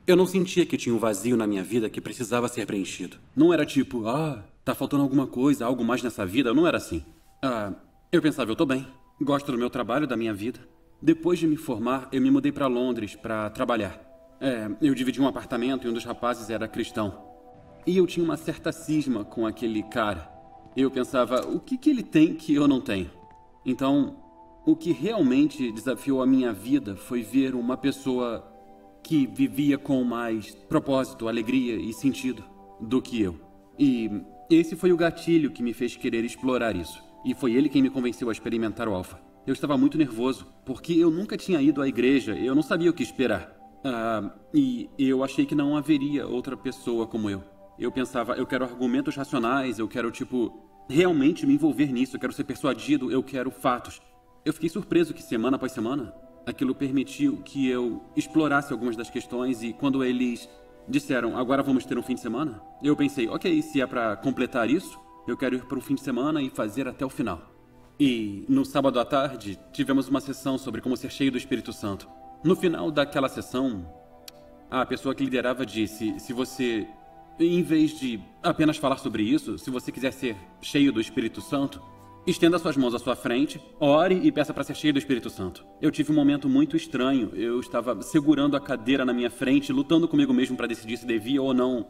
eu não sentia que tinha um vazio na minha vida que precisava ser preenchido. Não era tipo, tá faltando alguma coisa, algo mais nessa vida. Não era assim. Eu pensava, eu tô bem. Gosto do meu trabalho, da minha vida. Depois de me formar, eu me mudei para Londres para trabalhar. Eu dividi um apartamento e um dos rapazes era cristão. E eu tinha uma certa cisma com aquele cara. Eu pensava, o que ele tem que eu não tenho? Então, o que realmente desafiou a minha vida foi ver uma pessoa que vivia com mais propósito, alegria e sentido do que eu. E esse foi o gatilho que me fez querer explorar isso. E foi ele quem me convenceu a experimentar o Alpha. Eu estava muito nervoso, porque eu nunca tinha ido à igreja, eu não sabia o que esperar. E eu achei que não haveria outra pessoa como eu. Eu pensava, eu quero argumentos racionais, eu quero, realmente me envolver nisso, eu quero ser persuadido, eu quero fatos. Eu fiquei surpreso que semana após semana, aquilo permitiu que eu explorasse algumas das questões e quando eles disseram, agora vamos ter um fim de semana, eu pensei, ok, se é para completar isso, eu quero ir para o fim de semana e fazer até o final. E no sábado à tarde, tivemos uma sessão sobre como ser cheio do Espírito Santo. No final daquela sessão, a pessoa que liderava disse, se você, em vez de apenas falar sobre isso, se você quiser ser cheio do Espírito Santo, estenda suas mãos à sua frente, ore e peça para ser cheio do Espírito Santo. Eu tive um momento muito estranho. Eu estava segurando a cadeira na minha frente, lutando comigo mesmo para decidir se devia ou não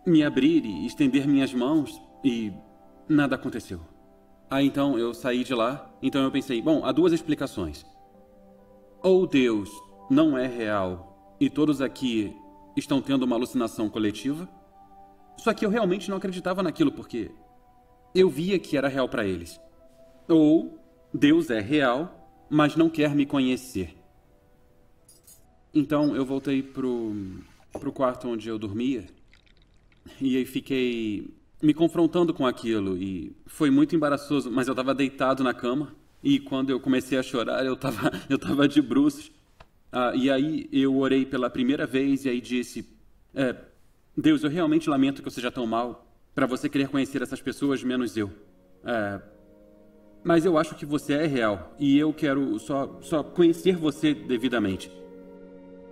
me abrir e estender minhas mãos, e nada aconteceu. Aí então eu saí de lá, então eu pensei, bom, há duas explicações. Ou Deus não é real e todos aqui estão tendo uma alucinação coletiva, só que eu realmente não acreditava naquilo porque eu via que era real para eles. Ou Deus é real, mas não quer me conhecer. Então eu voltei pro quarto onde eu dormia e aí fiquei me confrontando com aquilo e foi muito embaraçoso, mas eu estava deitado na cama e quando eu comecei a chorar eu tava de bruços. E aí eu orei pela primeira vez e aí disse, Deus, eu realmente lamento que eu seja tão mal para você querer conhecer essas pessoas menos eu. Mas eu acho que você é real e eu quero só conhecer você devidamente.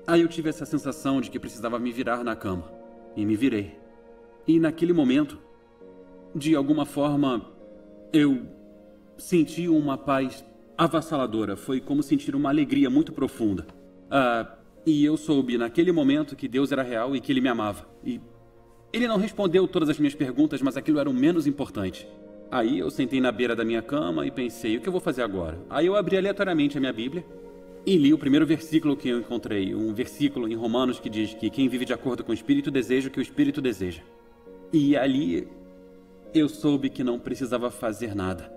Aí eu tive essa sensação de que precisava me virar na cama e me virei. E naquele momento, de alguma forma, eu senti uma paz avassaladora. Foi como sentir uma alegria muito profunda. E eu soube naquele momento que Deus era real e que Ele me amava. E Ele não respondeu todas as minhas perguntas, mas aquilo era o menos importante. Aí eu sentei na beira da minha cama e pensei, o que eu vou fazer agora? Aí eu abri aleatoriamente a minha Bíblia e li o primeiro versículo que eu encontrei. Um versículo em Romanos que diz que quem vive de acordo com o Espírito deseja o que o Espírito deseja. E ali eu soube que não precisava fazer nada.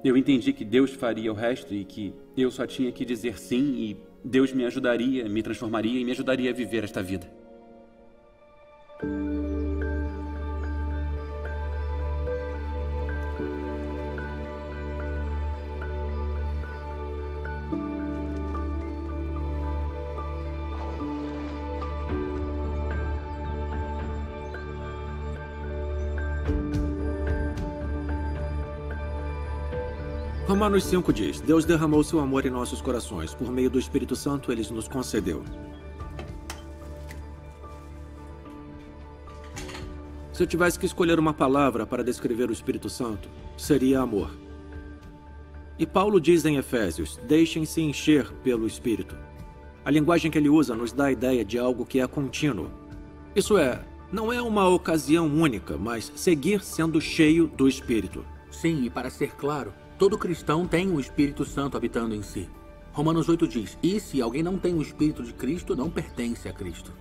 Eu entendi que Deus faria o resto e que eu só tinha que dizer sim e Deus me ajudaria, me transformaria e me ajudaria a viver esta vida. Romanos 5 diz, Deus derramou seu amor em nossos corações. Por meio do Espírito Santo, Ele nos concedeu. Se eu tivesse que escolher uma palavra para descrever o Espírito Santo, seria amor. E Paulo diz em Efésios, deixem-se encher pelo Espírito. A linguagem que ele usa nos dá a ideia de algo que é contínuo. Isso é, não é uma ocasião única, mas seguir sendo cheio do Espírito. Sim, e para ser claro, todo cristão tem o Espírito Santo habitando em si. Romanos 8 diz, e se alguém não tem o Espírito de Cristo, não pertence a Cristo.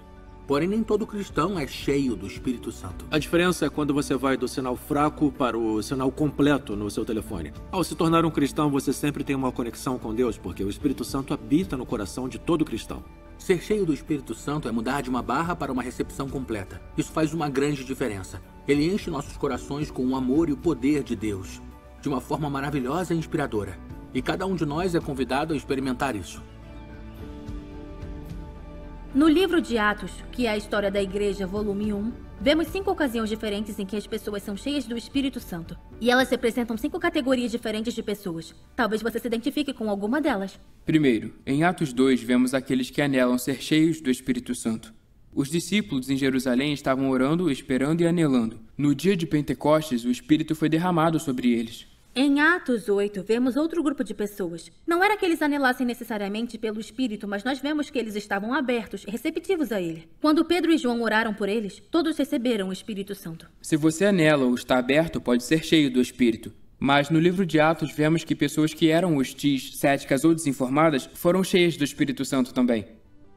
Porém, nem todo cristão é cheio do Espírito Santo. A diferença é quando você vai do sinal fraco para o sinal completo no seu telefone. Ao se tornar um cristão, você sempre tem uma conexão com Deus, porque o Espírito Santo habita no coração de todo cristão. Ser cheio do Espírito Santo é mudar de uma barra para uma recepção completa. Isso faz uma grande diferença. Ele enche nossos corações com o amor e o poder de Deus, de uma forma maravilhosa e inspiradora. E cada um de nós é convidado a experimentar isso. No livro de Atos, que é a história da igreja, volume 1, vemos 5 ocasiões diferentes em que as pessoas são cheias do Espírito Santo. E elas representam 5 categorias diferentes de pessoas. Talvez você se identifique com alguma delas. Primeiro, em Atos 2, vemos aqueles que anelam ser cheios do Espírito Santo. Os discípulos em Jerusalém estavam orando, esperando e anelando. No dia de Pentecostes, o Espírito foi derramado sobre eles. Em Atos 8, vemos outro grupo de pessoas. Não era que eles anelassem necessariamente pelo Espírito, mas nós vemos que eles estavam abertos, receptivos a ele. Quando Pedro e João oraram por eles, todos receberam o Espírito Santo. Se você anela ou está aberto, pode ser cheio do Espírito. Mas no livro de Atos vemos que pessoas que eram hostis, céticas ou desinformadas foram cheias do Espírito Santo também.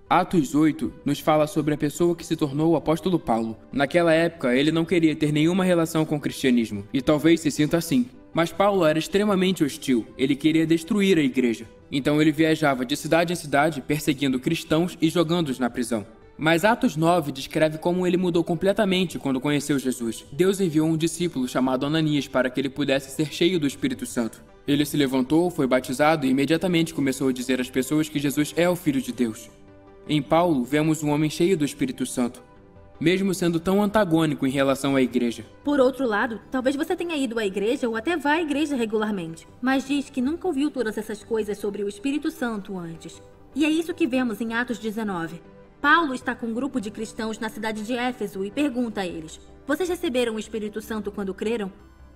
Atos 8 nos fala sobre a pessoa que se tornou o apóstolo Paulo. Naquela época, ele não queria ter nenhuma relação com o cristianismo, e talvez se sinta assim. Mas Paulo era extremamente hostil, ele queria destruir a igreja. Então ele viajava de cidade em cidade, perseguindo cristãos e jogando-os na prisão. Mas Atos 9 descreve como ele mudou completamente quando conheceu Jesus. Deus enviou um discípulo chamado Ananias para que ele pudesse ser cheio do Espírito Santo. Ele se levantou, foi batizado e imediatamente começou a dizer às pessoas que Jesus é o Filho de Deus. Em Paulo, vemos um homem cheio do Espírito Santo, mesmo sendo tão antagônico em relação à igreja. Por outro lado, talvez você tenha ido à igreja ou até vá à igreja regularmente, mas diz que nunca ouviu todas essas coisas sobre o Espírito Santo antes. E é isso que vemos em Atos 19. Paulo está com um grupo de cristãos na cidade de Éfeso e pergunta a eles: vocês receberam o Espírito Santo quando creram?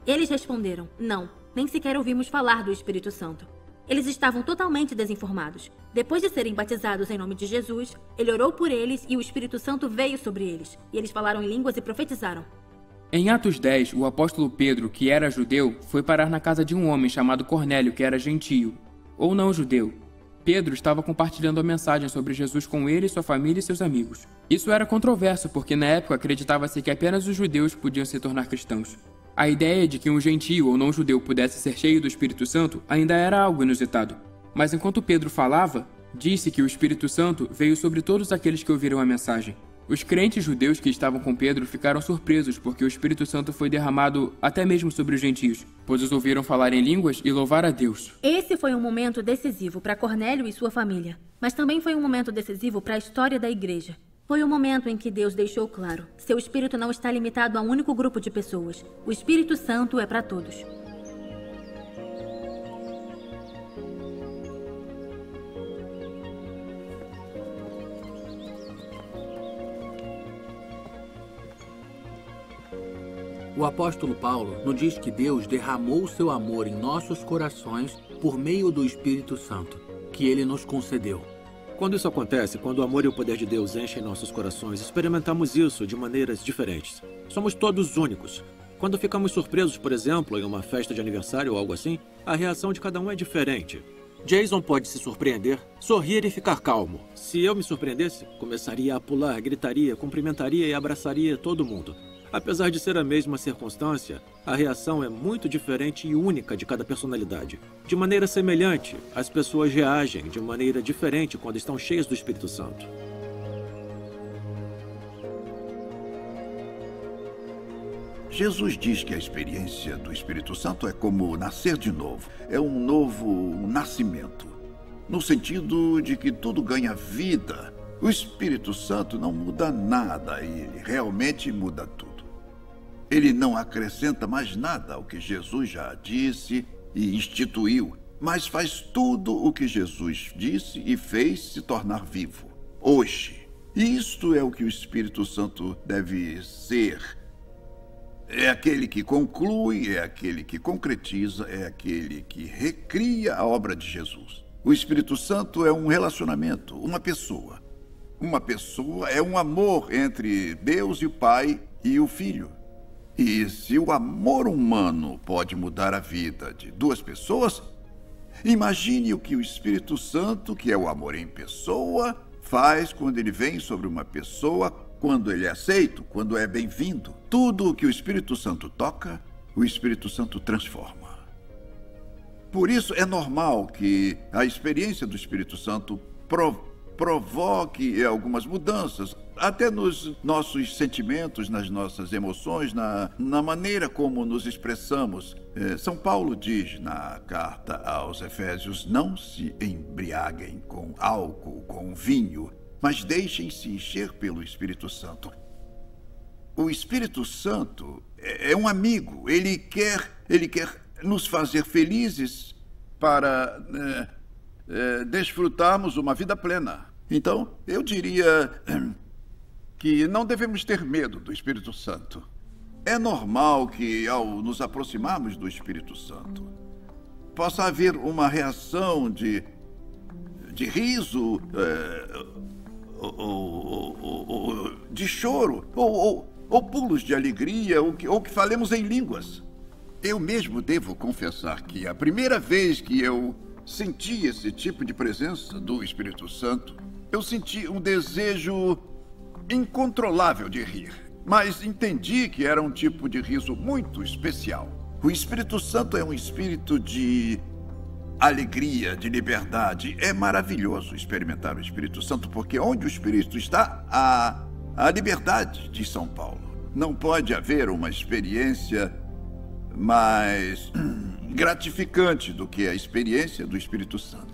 Eles responderam: não, nem sequer ouvimos falar do Espírito Santo. Eles estavam totalmente desinformados. Depois de serem batizados em nome de Jesus, ele orou por eles e o Espírito Santo veio sobre eles. E eles falaram em línguas e profetizaram. Em Atos 10, o apóstolo Pedro, que era judeu, foi parar na casa de um homem chamado Cornélio, que era gentio, ou não judeu. Pedro estava compartilhando a mensagem sobre Jesus com ele, sua família e seus amigos. Isso era controverso, porque na época acreditava-se que apenas os judeus podiam se tornar cristãos. A ideia de que um gentio ou não judeu pudesse ser cheio do Espírito Santo ainda era algo inusitado. Mas enquanto Pedro falava, disse que o Espírito Santo veio sobre todos aqueles que ouviram a mensagem. Os crentes judeus que estavam com Pedro ficaram surpresos porque o Espírito Santo foi derramado até mesmo sobre os gentios, pois os ouviram falar em línguas e louvar a Deus. Esse foi um momento decisivo para Cornélio e sua família, mas também foi um momento decisivo para a história da igreja. Foi o momento em que Deus deixou claro: seu Espírito não está limitado a um único grupo de pessoas. O Espírito Santo é para todos. O apóstolo Paulo nos diz que Deus derramou o seu amor em nossos corações por meio do Espírito Santo, que ele nos concedeu. Quando isso acontece, quando o amor e o poder de Deus enchem nossos corações, experimentamos isso de maneiras diferentes. Somos todos únicos. Quando ficamos surpresos, por exemplo, em uma festa de aniversário ou algo assim, a reação de cada um é diferente. Jason pode se surpreender, sorrir e ficar calmo. Se eu me surpreendesse, começaria a pular, gritaria, cumprimentaria e abraçaria todo mundo. Apesar de ser a mesma circunstância, a reação é muito diferente e única de cada personalidade. De maneira semelhante, as pessoas reagem de maneira diferente quando estão cheias do Espírito Santo. Jesus diz que a experiência do Espírito Santo é como nascer de novo. É um novo nascimento, no sentido de que tudo ganha vida. O Espírito Santo não muda nada, ele realmente muda tudo. Ele não acrescenta mais nada ao que Jesus já disse e instituiu, mas faz tudo o que Jesus disse e fez se tornar vivo, hoje. E isto é o que o Espírito Santo deve ser. É aquele que conclui, é aquele que concretiza, é aquele que recria a obra de Jesus. O Espírito Santo é um relacionamento, uma pessoa. Uma pessoa é um amor entre Deus e o Pai e o Filho. E se o amor humano pode mudar a vida de duas pessoas, imagine o que o Espírito Santo, que é o amor em pessoa, faz quando ele vem sobre uma pessoa, quando ele é aceito, quando é bem-vindo. Tudo o que o Espírito Santo toca, o Espírito Santo transforma. Por isso é normal que a experiência do Espírito Santo provoque algumas mudanças, até nos nossos sentimentos, nas nossas emoções, na maneira como nos expressamos. São Paulo diz na carta aos Efésios: não se embriaguem com álcool, com vinho, mas deixem-se encher pelo Espírito Santo. O Espírito Santo é um amigo, ele quer nos fazer felizes para desfrutarmos uma vida plena. Então, eu diria que não devemos ter medo do Espírito Santo. É normal que, ao nos aproximarmos do Espírito Santo, possa haver uma reação de riso, de choro, ou pulos de alegria, ou que falemos em línguas. Eu mesmo devo confessar que a primeira vez que eu senti esse tipo de presença do Espírito Santo, eu senti um desejo incontrolável de rir, mas entendi que era um tipo de riso muito especial. O Espírito Santo é um espírito de alegria, de liberdade. É maravilhoso experimentar o Espírito Santo, porque onde o Espírito está, há a liberdade, diz São Paulo. Não pode haver uma experiência mais gratificante do que a experiência do Espírito Santo.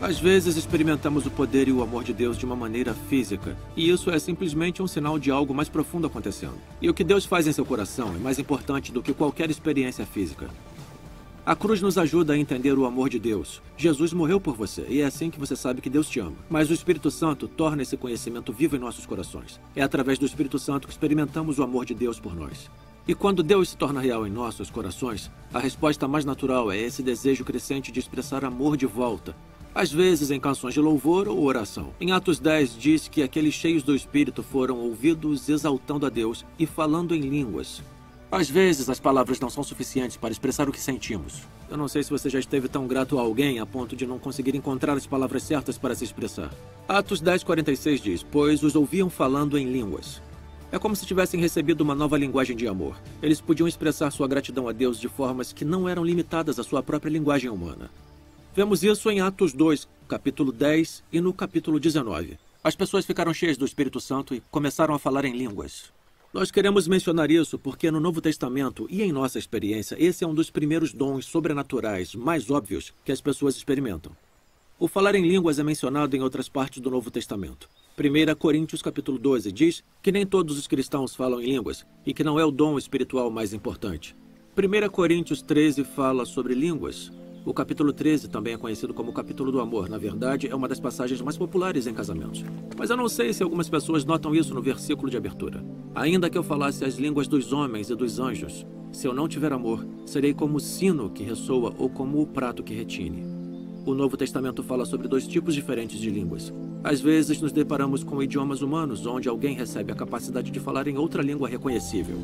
Às vezes experimentamos o poder e o amor de Deus de uma maneira física, e isso é simplesmente um sinal de algo mais profundo acontecendo. E o que Deus faz em seu coração é mais importante do que qualquer experiência física. A cruz nos ajuda a entender o amor de Deus. Jesus morreu por você, e é assim que você sabe que Deus te ama. Mas o Espírito Santo torna esse conhecimento vivo em nossos corações. É através do Espírito Santo que experimentamos o amor de Deus por nós. E quando Deus se torna real em nossos corações, a resposta mais natural é esse desejo crescente de expressar amor de volta, às vezes em canções de louvor ou oração. Em Atos 10 diz que aqueles cheios do Espírito foram ouvidos exaltando a Deus e falando em línguas. Às vezes as palavras não são suficientes para expressar o que sentimos. Eu não sei se você já esteve tão grato a alguém a ponto de não conseguir encontrar as palavras certas para se expressar. Atos 10:46 diz: pois os ouviam falando em línguas. É como se tivessem recebido uma nova linguagem de amor. Eles podiam expressar sua gratidão a Deus de formas que não eram limitadas à sua própria linguagem humana. Vemos isso em Atos 2, capítulo 10 e no capítulo 19. As pessoas ficaram cheias do Espírito Santo e começaram a falar em línguas. Nós queremos mencionar isso porque no Novo Testamento e em nossa experiência, esse é um dos primeiros dons sobrenaturais mais óbvios que as pessoas experimentam. O falar em línguas é mencionado em outras partes do Novo Testamento. 1 Coríntios capítulo 12 diz que nem todos os cristãos falam em línguas e que não é o dom espiritual mais importante. 1 Coríntios 13 fala sobre línguas. O capítulo 13 também é conhecido como o capítulo do amor. Na verdade, é uma das passagens mais populares em casamentos. Mas eu não sei se algumas pessoas notam isso no versículo de abertura. Ainda que eu falasse as línguas dos homens e dos anjos, se eu não tiver amor, serei como o sino que ressoa ou como o prato que retine. O Novo Testamento fala sobre dois tipos diferentes de línguas. Às vezes nos deparamos com idiomas humanos, onde alguém recebe a capacidade de falar em outra língua reconhecível.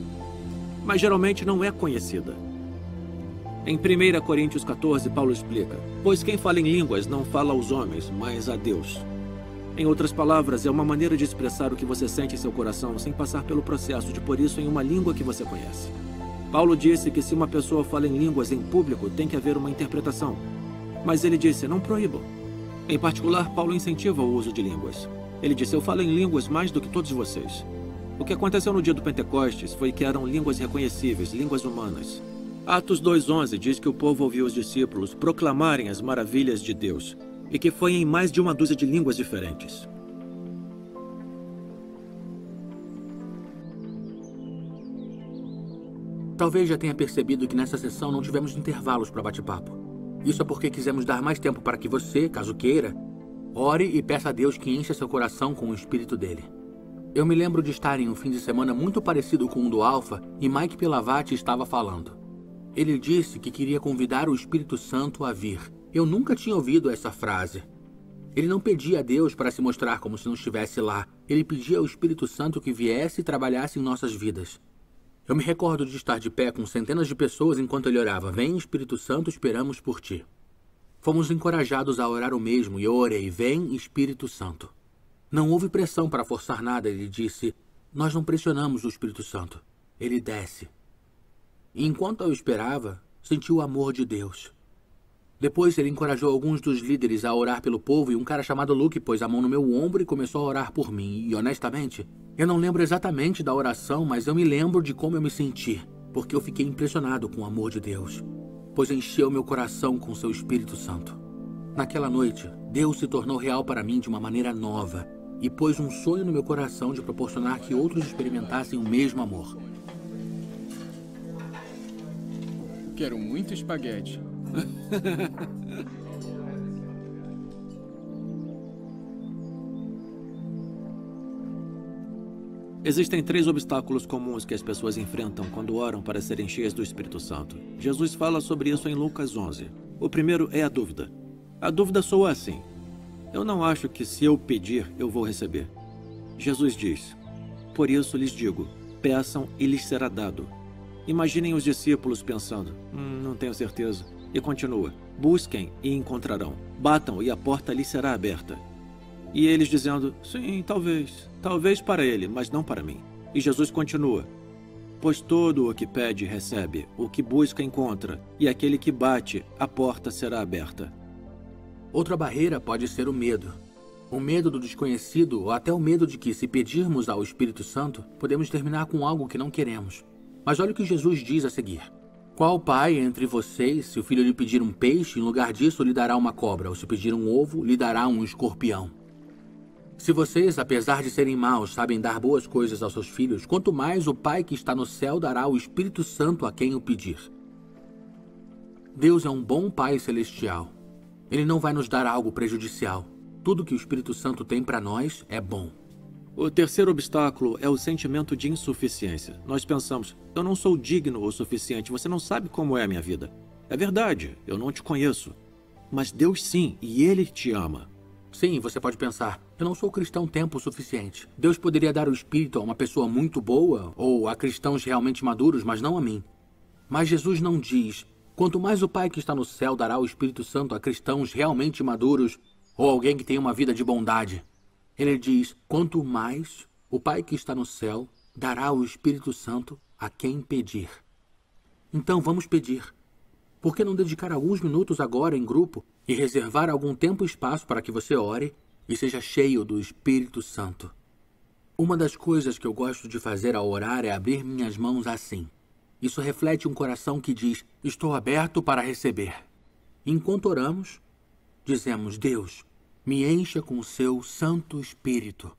Mas geralmente não é conhecida. Em 1 Coríntios 14, Paulo explica: pois quem fala em línguas não fala aos homens, mas a Deus. Em outras palavras, é uma maneira de expressar o que você sente em seu coração sem passar pelo processo de pôr isso em uma língua que você conhece. Paulo disse que se uma pessoa fala em línguas em público, tem que haver uma interpretação. Mas ele disse: não proíbam. Em particular, Paulo incentiva o uso de línguas. Ele disse: eu falo em línguas mais do que todos vocês. O que aconteceu no dia do Pentecostes foi que eram línguas reconhecíveis, línguas humanas. Atos 2:11 diz que o povo ouviu os discípulos proclamarem as maravilhas de Deus e que foi em mais de uma dúzia de línguas diferentes. Talvez já tenha percebido que nessa sessão não tivemos intervalos para bate-papo. Isso é porque quisemos dar mais tempo para que você, caso queira, ore e peça a Deus que encha seu coração com o Espírito dele. Eu me lembro de estar em um fim de semana muito parecido com o do Alpha e Mike Pilavaty estava falando. Ele disse que queria convidar o Espírito Santo a vir. Eu nunca tinha ouvido essa frase. Ele não pedia a Deus para se mostrar como se não estivesse lá. Ele pedia ao Espírito Santo que viesse e trabalhasse em nossas vidas. Eu me recordo de estar de pé com centenas de pessoas enquanto ele orava: vem, Espírito Santo, esperamos por ti. Fomos encorajados a orar o mesmo e eu orei: vem, Espírito Santo. Não houve pressão para forçar nada, ele disse. Nós não pressionamos o Espírito Santo. Ele desce. E enquanto eu esperava, senti o amor de Deus. Depois ele encorajou alguns dos líderes a orar pelo povo e um cara chamado Luke pôs a mão no meu ombro e começou a orar por mim. E honestamente, eu não lembro exatamente da oração, mas eu me lembro de como eu me senti, porque eu fiquei impressionado com o amor de Deus, pois encheu meu coração com seu Espírito Santo. Naquela noite, Deus se tornou real para mim de uma maneira nova e pôs um sonho no meu coração de proporcionar que outros experimentassem o mesmo amor. Quero muito espaguete. Existem 3 obstáculos comuns que as pessoas enfrentam quando oram para serem cheias do Espírito Santo. Jesus fala sobre isso em Lucas 11. O primeiro é a dúvida. A dúvida soa assim: eu não acho que se eu pedir, eu vou receber. Jesus diz: por isso lhes digo, peçam e lhes será dado. Imaginem os discípulos pensando: não tenho certeza. E continua: busquem e encontrarão. Batam e a porta lhes será aberta. E eles dizendo: sim, talvez. Talvez para ele, mas não para mim. E Jesus continua: pois todo o que pede, recebe. O que busca, encontra. E aquele que bate, a porta será aberta. Outra barreira pode ser o medo. O medo do desconhecido ou até o medo de que, se pedirmos ao Espírito Santo, podemos terminar com algo que não queremos. Mas olha o que Jesus diz a seguir. Qual pai entre vocês, se o filho lhe pedir um peixe, em lugar disso lhe dará uma cobra, ou se pedir um ovo, lhe dará um escorpião? Se vocês, apesar de serem maus, sabem dar boas coisas aos seus filhos, quanto mais o Pai que está no céu dará o Espírito Santo a quem o pedir. Deus é um bom Pai celestial. Ele não vai nos dar algo prejudicial. Tudo que o Espírito Santo tem para nós é bom. O terceiro obstáculo é o sentimento de insuficiência. Nós pensamos: eu não sou digno o suficiente, você não sabe como é a minha vida. É verdade, eu não te conheço. Mas Deus sim, e Ele te ama. Sim, você pode pensar: eu não sou cristão tempo suficiente. Deus poderia dar o Espírito a uma pessoa muito boa ou a cristãos realmente maduros, mas não a mim. Mas Jesus não diz: quanto mais o Pai que está no céu dará o Espírito Santo a cristãos realmente maduros ou alguém que tem uma vida de bondade. Ele diz: quanto mais o Pai que está no céu dará o Espírito Santo a quem pedir. Então vamos pedir. Por que não dedicar alguns minutos agora em grupo e reservar algum tempo e espaço para que você ore e seja cheio do Espírito Santo? Uma das coisas que eu gosto de fazer ao orar é abrir minhas mãos assim. Isso reflete um coração que diz: estou aberto para receber. Enquanto oramos, dizemos: Deus, me encha com o seu Santo Espírito.